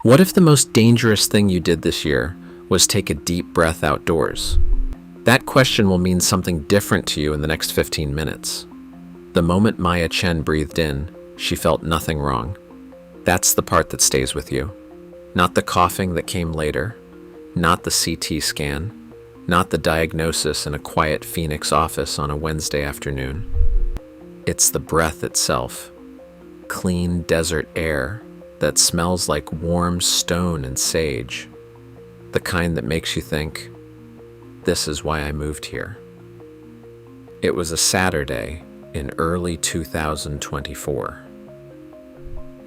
What if the most dangerous thing you did this year was take a deep breath outdoors? That question will mean something different to you in the next 15 minutes. The moment Maya Chen breathed in, she felt nothing wrong. That's the part that stays with you. Not the coughing that came later, not the CT scan, not the diagnosis in a quiet Phoenix office on a Wednesday afternoon. It's the breath itself. Clean desert air that smells like warm stone and sage. The kind that makes you think, this is why I moved here. It was a Saturday in early 2024.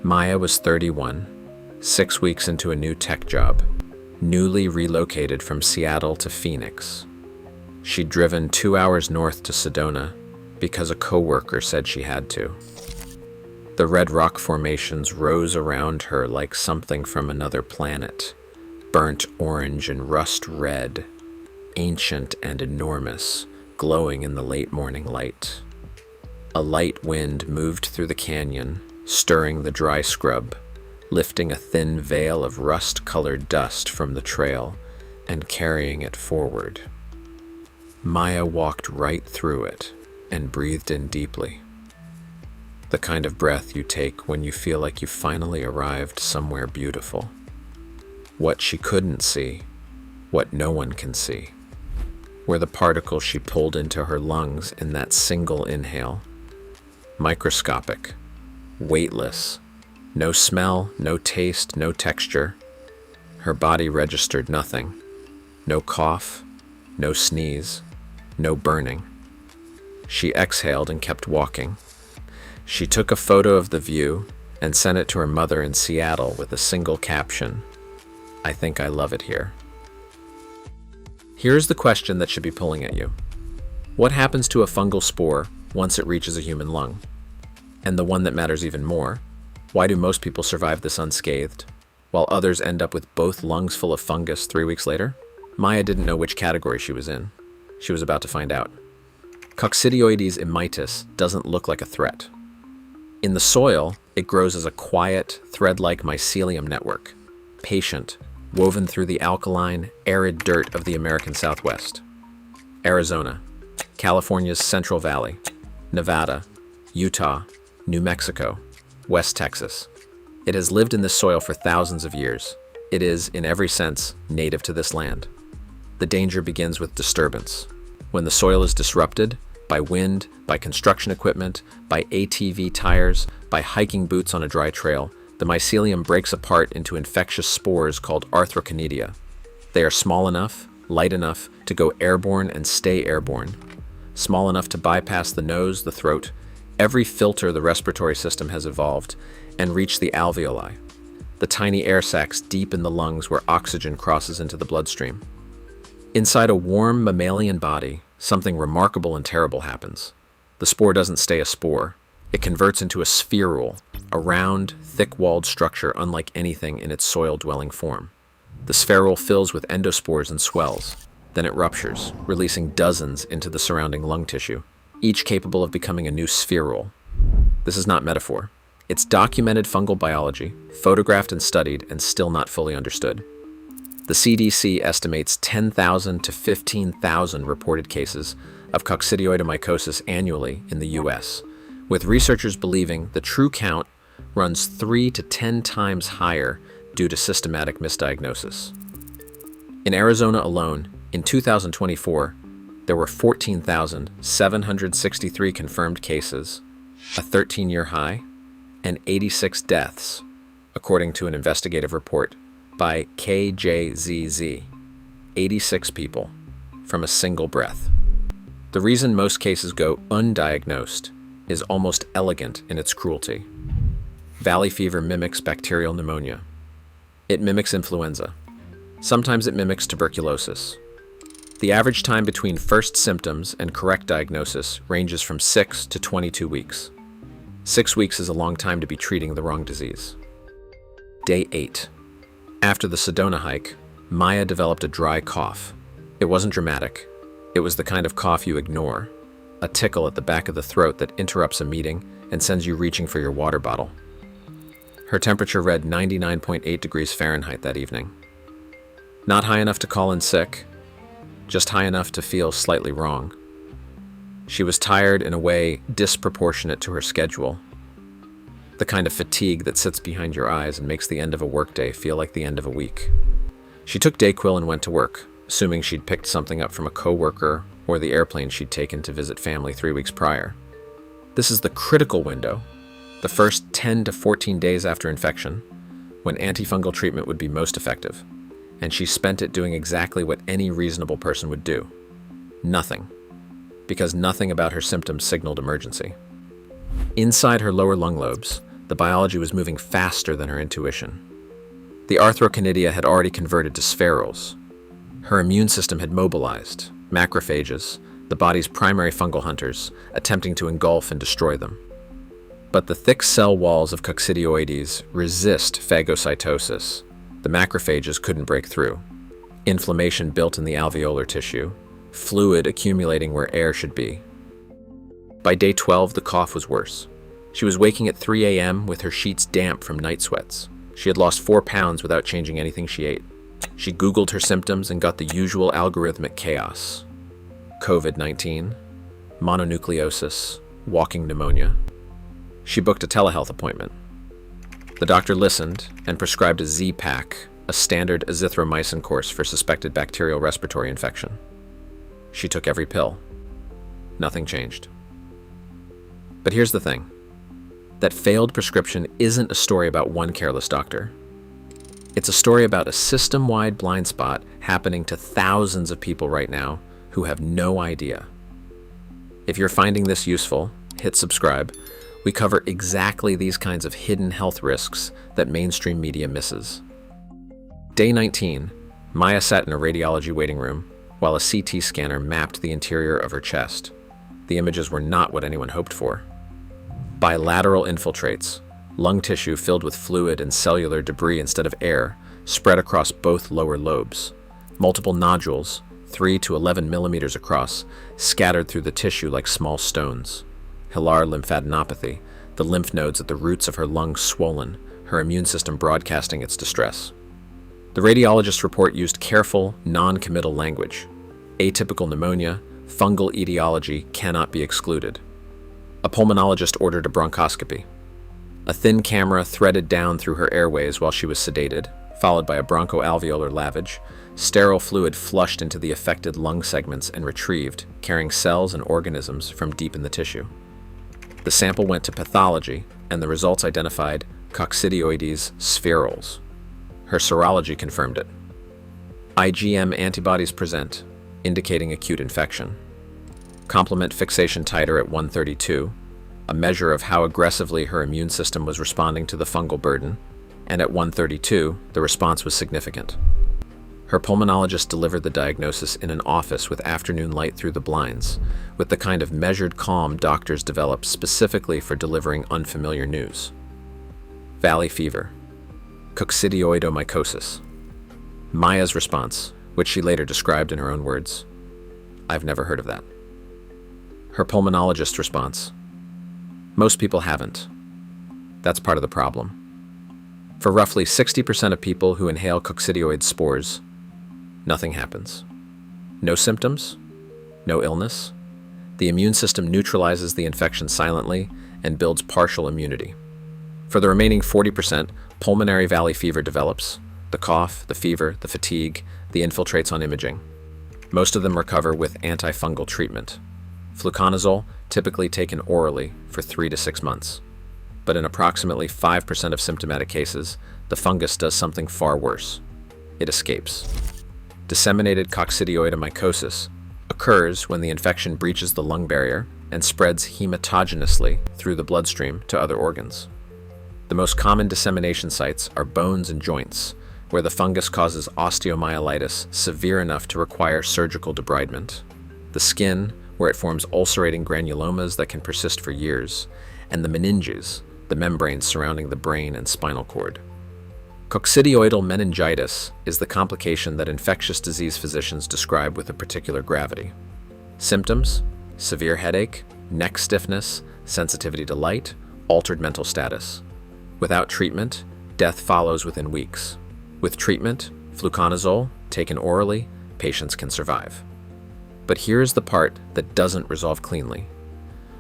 Maya was 31, 6 weeks into a new tech job, newly relocated from Seattle to Phoenix. She'd driven 2 hours north to Sedona because a coworker said she had to. The red rock formations rose around her like something from another planet, burnt orange and rust red, ancient and enormous, glowing in the late morning light. A light wind moved through the canyon, stirring the dry scrub, lifting a thin veil of rust-colored dust from the trail and carrying it forward. Maya walked right through it and breathed in deeply. The kind of breath you take when you feel like you finally arrived somewhere beautiful. What she couldn't see, what no one can see, were the particles she pulled into her lungs in that single inhale. Microscopic, weightless, no smell, no taste, no texture. Her body registered nothing. No cough, no sneeze, no burning. She exhaled and kept walking. She took a photo of the view and sent it to her mother in Seattle with a single caption, "I think I love it here." Here's the question that should be pulling at you. What happens to a fungal spore once it reaches a human lung? And the one that matters even more, why do most people survive this unscathed, while others end up with both lungs full of fungus 3 weeks later? Maya didn't know which category she was in. She was about to find out. Coccidioides immitis doesn't look like a threat. In the soil, it grows as a quiet, thread-like mycelium network, patient, woven through the alkaline, arid dirt of the American Southwest. Arizona, California's Central Valley, Nevada, Utah, New Mexico, West Texas. It has lived in this soil for thousands of years. It is, in every sense, native to this land. The danger begins with disturbance. When the soil is disrupted, by wind, by construction equipment, by ATV tires, by hiking boots on a dry trail, the mycelium breaks apart into infectious spores called arthrochonidia. They are small enough, light enough to go airborne and stay airborne, small enough to bypass the nose, the throat, every filter the respiratory system has evolved, and reach the alveoli, the tiny air sacs deep in the lungs where oxygen crosses into the bloodstream. Inside a warm mammalian body, something remarkable and terrible happens. The spore doesn't stay a spore. It converts into a spherule, a round, thick-walled structure unlike anything in its soil-dwelling form. The spherule fills with endospores and swells. Then it ruptures, releasing dozens into the surrounding lung tissue, each capable of becoming a new spherule. This is not metaphor. It's documented fungal biology, photographed and studied, and still not fully understood. The CDC estimates 10,000 to 15,000 reported cases of Coccidioidomycosis annually in the US, with researchers believing the true count runs 3 to 10 times higher due to systematic misdiagnosis. In Arizona alone, in 2024, there were 14,763 confirmed cases, a 13-year high, and 86 deaths, according to an investigative report by KJZZ, 86 people from a single breath. The reason most cases go undiagnosed is almost elegant in its cruelty. Valley fever mimics bacterial pneumonia. It mimics influenza. Sometimes it mimics tuberculosis. The average time between first symptoms and correct diagnosis ranges from 6 to 22 weeks. 6 weeks is a long time to be treating the wrong disease. Day 8. After the Sedona hike, Maya developed a dry cough. It wasn't dramatic. It was the kind of cough you ignore, a tickle at the back of the throat that interrupts a meeting and sends you reaching for your water bottle. Her temperature read 99.8 degrees Fahrenheit that evening. Not high enough to call in sick, just high enough to feel slightly wrong. She was tired in a way disproportionate to her schedule, the kind of fatigue that sits behind your eyes and makes the end of a workday feel like the end of a week. She took Dayquil and went to work, assuming she'd picked something up from a coworker or the airplane she'd taken to visit family 3 weeks prior. This is the critical window, the first 10 to 14 days after infection, when antifungal treatment would be most effective, and she spent it doing exactly what any reasonable person would do. Nothing. Because nothing about her symptoms signaled emergency. Inside her lower lung lobes, the biology was moving faster than her intuition. The arthroconidia had already converted to spherules. Her immune system had mobilized, macrophages, the body's primary fungal hunters, attempting to engulf and destroy them. But the thick cell walls of Coccidioides resist phagocytosis. The macrophages couldn't break through. Inflammation built in the alveolar tissue, fluid accumulating where air should be. By day 12, the cough was worse. She was waking at 3 a.m. with her sheets damp from night sweats. She had lost 4 pounds without changing anything she ate. She Googled her symptoms and got the usual algorithmic chaos. COVID-19, mononucleosis, walking pneumonia. She booked a telehealth appointment. The doctor listened and prescribed a Z-Pack, a standard azithromycin course for suspected bacterial respiratory infection. She took every pill. Nothing changed. But here's the thing. That failed prescription isn't a story about one careless doctor. It's a story about a system-wide blind spot happening to thousands of people right now who have no idea. If you're finding this useful, hit subscribe. We cover exactly these kinds of hidden health risks that mainstream media misses. Day 19, Maya sat in a radiology waiting room while a CT scanner mapped the interior of her chest. The images were not what anyone hoped for. Bilateral infiltrates, lung tissue filled with fluid and cellular debris instead of air, spread across both lower lobes. Multiple nodules, 3 to 11 millimeters across, scattered through the tissue like small stones. Hilar lymphadenopathy, the lymph nodes at the roots of her lungs swollen, her immune system broadcasting its distress. The radiologist's report used careful, non-committal language. Atypical pneumonia, fungal etiology cannot be excluded. A pulmonologist ordered a bronchoscopy. A thin camera threaded down through her airways while she was sedated, followed by a bronchoalveolar lavage. Sterile fluid flushed into the affected lung segments and retrieved, carrying cells and organisms from deep in the tissue. The sample went to pathology, and the results identified Coccidioides spherules. Her serology confirmed it. IgM antibodies present, indicating acute infection. Complement fixation titer at 132, a measure of how aggressively her immune system was responding to the fungal burden, and at 132, the response was significant. Her pulmonologist delivered the diagnosis in an office with afternoon light through the blinds, with the kind of measured calm doctors develop specifically for delivering unfamiliar news. Valley fever. Coccidioidomycosis. Maya's response, which she later described in her own words, "I've never heard of that." Her pulmonologist's response, "Most people haven't. That's part of the problem. For roughly 60% of people who inhale Coccidioides spores, nothing happens. No symptoms, no illness. The immune system neutralizes the infection silently and builds partial immunity. For the remaining 40%, pulmonary valley fever develops, the cough, the fever, the fatigue, the infiltrates on imaging. Most of them recover with antifungal treatment. Fluconazole, typically taken orally for 3 to 6 months. But in approximately 5% of symptomatic cases, the fungus does something far worse. It escapes. Disseminated coccidioidomycosis occurs when the infection breaches the lung barrier and spreads hematogenously through the bloodstream to other organs. The most common dissemination sites are bones and joints, where the fungus causes osteomyelitis severe enough to require surgical debridement. The skin, where it forms ulcerating granulomas that can persist for years, and the meninges, the membranes surrounding the brain and spinal cord. Coccidioidal meningitis is the complication that infectious disease physicians describe with a particular gravity. Symptoms: severe headache, neck stiffness, sensitivity to light, altered mental status. Without treatment, death follows within weeks. With treatment, fluconazole, taken orally, patients can survive. But here's the part that doesn't resolve cleanly.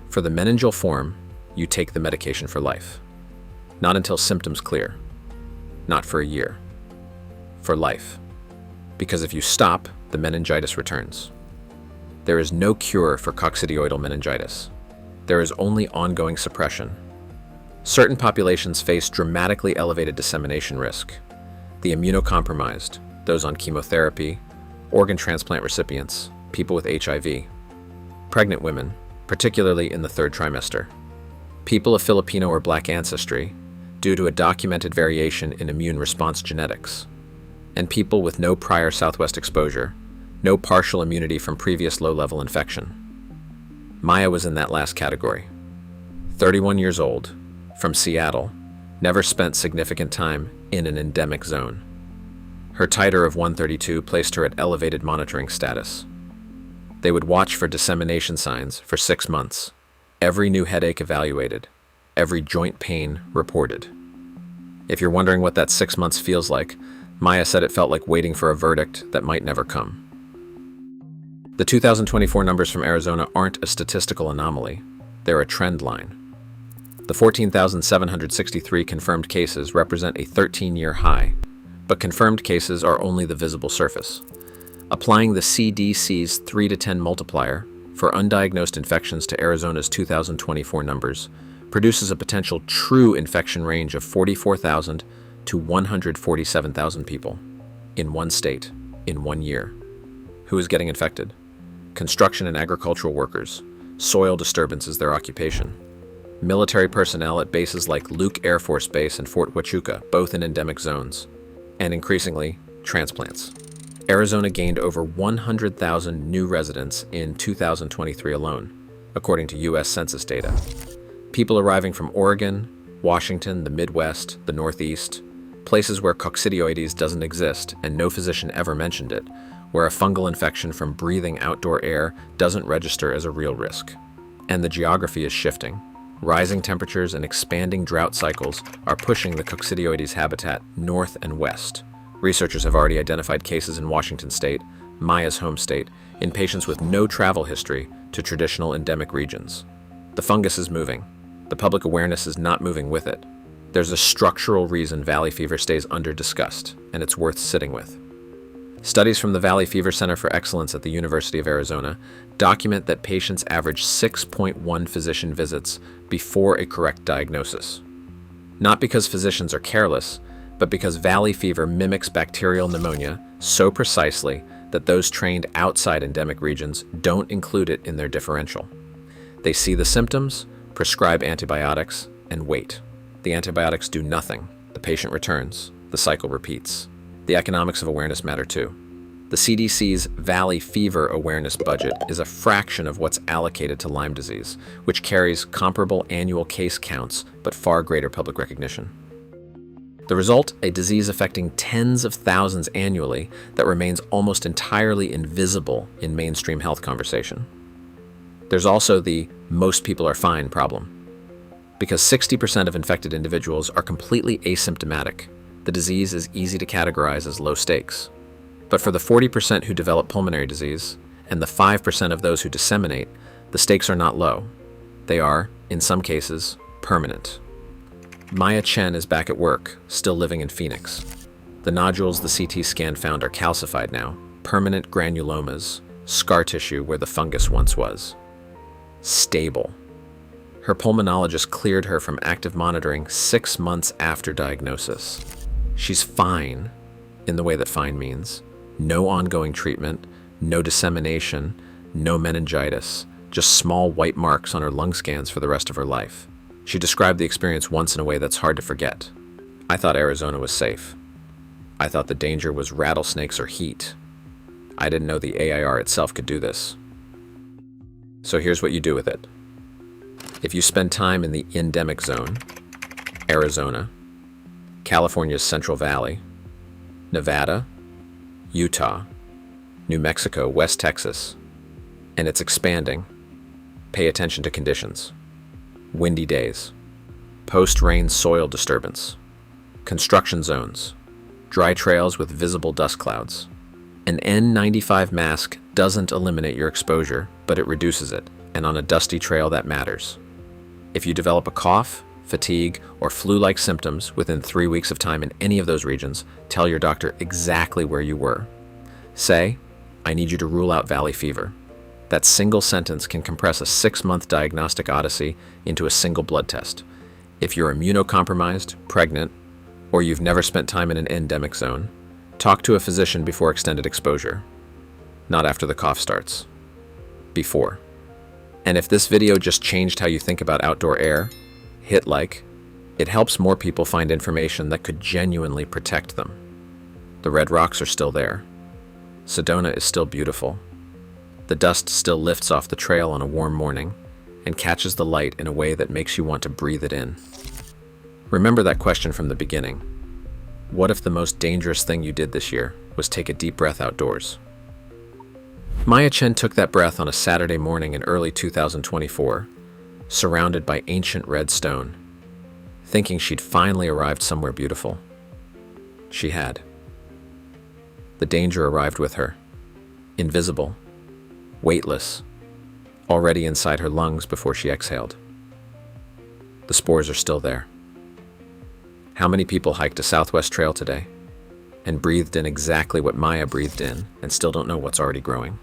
For the meningeal form, you take the medication for life. Not until symptoms clear. Not for a year. For life. Because if you stop, the meningitis returns. There is no cure for coccidioidal meningitis. There is only ongoing suppression. Certain populations face dramatically elevated dissemination risk. The immunocompromised, those on chemotherapy, organ transplant recipients, people with HIV, pregnant women, particularly in the third trimester, people of Filipino or Black ancestry due to a documented variation in immune response genetics, and people with no prior Southwest exposure, no partial immunity from previous low-level infection. Maya was in that last category. 31 years old, from Seattle, never spent significant time in an endemic zone. Her titer of 132 placed her at elevated monitoring status. They would watch for dissemination signs for 6 months, every new headache evaluated, every joint pain reported. If you're wondering what that 6 months feels like, Maya said it felt like waiting for a verdict that might never come. The 2024 numbers from Arizona aren't a statistical anomaly, they're a trend line. The 14,763 confirmed cases represent a 13-year high, but confirmed cases are only the visible surface. Applying the CDC's 3 to 10 multiplier for undiagnosed infections to Arizona's 2024 numbers produces a potential true infection range of 44,000 to 147,000 people in one state, in 1 year. Who is getting infected? Construction and agricultural workers. Soil disturbance is their occupation. Military personnel at bases like Luke Air Force Base and Fort Huachuca, both in endemic zones. And increasingly, transplants. Arizona gained over 100,000 new residents in 2023 alone, according to U.S. Census data. People arriving from Oregon, Washington, the Midwest, the Northeast, places where Coccidioides doesn't exist and no physician ever mentioned it, where a fungal infection from breathing outdoor air doesn't register as a real risk. And the geography is shifting. Rising temperatures and expanding drought cycles are pushing the Coccidioides habitat north and west. Researchers have already identified cases in Washington state, Maya's home state, in patients with no travel history to traditional endemic regions. The fungus is moving. The public awareness is not moving with it. There's a structural reason valley fever stays under-discussed, and it's worth sitting with. Studies from the Valley Fever Center for Excellence at the University of Arizona document that patients average 6.1 physician visits before a correct diagnosis. Not because physicians are careless, but because valley fever mimics bacterial pneumonia so precisely that those trained outside endemic regions don't include it in their differential. They see the symptoms, prescribe antibiotics, and wait. The antibiotics do nothing. The patient returns. The cycle repeats. The economics of awareness matter too. The CDC's Valley Fever Awareness budget is a fraction of what's allocated to Lyme disease, which carries comparable annual case counts but far greater public recognition. The result, a disease affecting tens of thousands annually that remains almost entirely invisible in mainstream health conversation. There's also the most people are fine problem. Because 60% of infected individuals are completely asymptomatic, the disease is easy to categorize as low stakes. But for the 40% who develop pulmonary disease, and the 5% of those who disseminate, the stakes are not low. They are, in some cases, permanent. Maya Chen is back at work, still living in Phoenix. The nodules the CT scan found are calcified now, permanent granulomas, scar tissue where the fungus once was. Stable. Her pulmonologist cleared her from active monitoring 6 months after diagnosis. She's fine, in the way that fine means. No ongoing treatment, no dissemination, no meningitis, just small white marks on her lung scans for the rest of her life. She described the experience once in a way that's hard to forget. I thought Arizona was safe. I thought the danger was rattlesnakes or heat. I didn't know the AIR itself could do this. So here's what you do with it. If you spend time in the endemic zone, Arizona, California's Central Valley, Nevada, Utah, New Mexico, West Texas, and it's expanding, pay attention to conditions. Windy days, Post-rain soil disturbance, construction zones, dry trails with visible dust clouds. An N95 mask doesn't eliminate your exposure, but it reduces it, and on a dusty trail that matters. If you develop a cough, fatigue, or flu-like symptoms within 3 weeks of time in any of those regions, tell your doctor exactly where you were. Say, "I need you to rule out valley fever." That single sentence can compress a 6-month diagnostic odyssey into a single blood test. If you're immunocompromised, pregnant, or you've never spent time in an endemic zone, talk to a physician before extended exposure. Not after the cough starts. Before. And if this video just changed how you think about outdoor air, hit like. It helps more people find information that could genuinely protect them. The red rocks are still there. Sedona is still beautiful. The dust still lifts off the trail on a warm morning and catches the light in a way that makes you want to breathe it in. Remember that question from the beginning. What if the most dangerous thing you did this year was take a deep breath outdoors? Chen took that breath on a Saturday morning in early 2024, surrounded by ancient red stone, thinking she'd finally arrived somewhere beautiful. She had. The danger arrived with her, invisible, weightless, already inside her lungs before she exhaled. The spores are still there. How many people hiked a Southwest Trail today and breathed in exactly what Maya breathed in and still don't know what's already growing?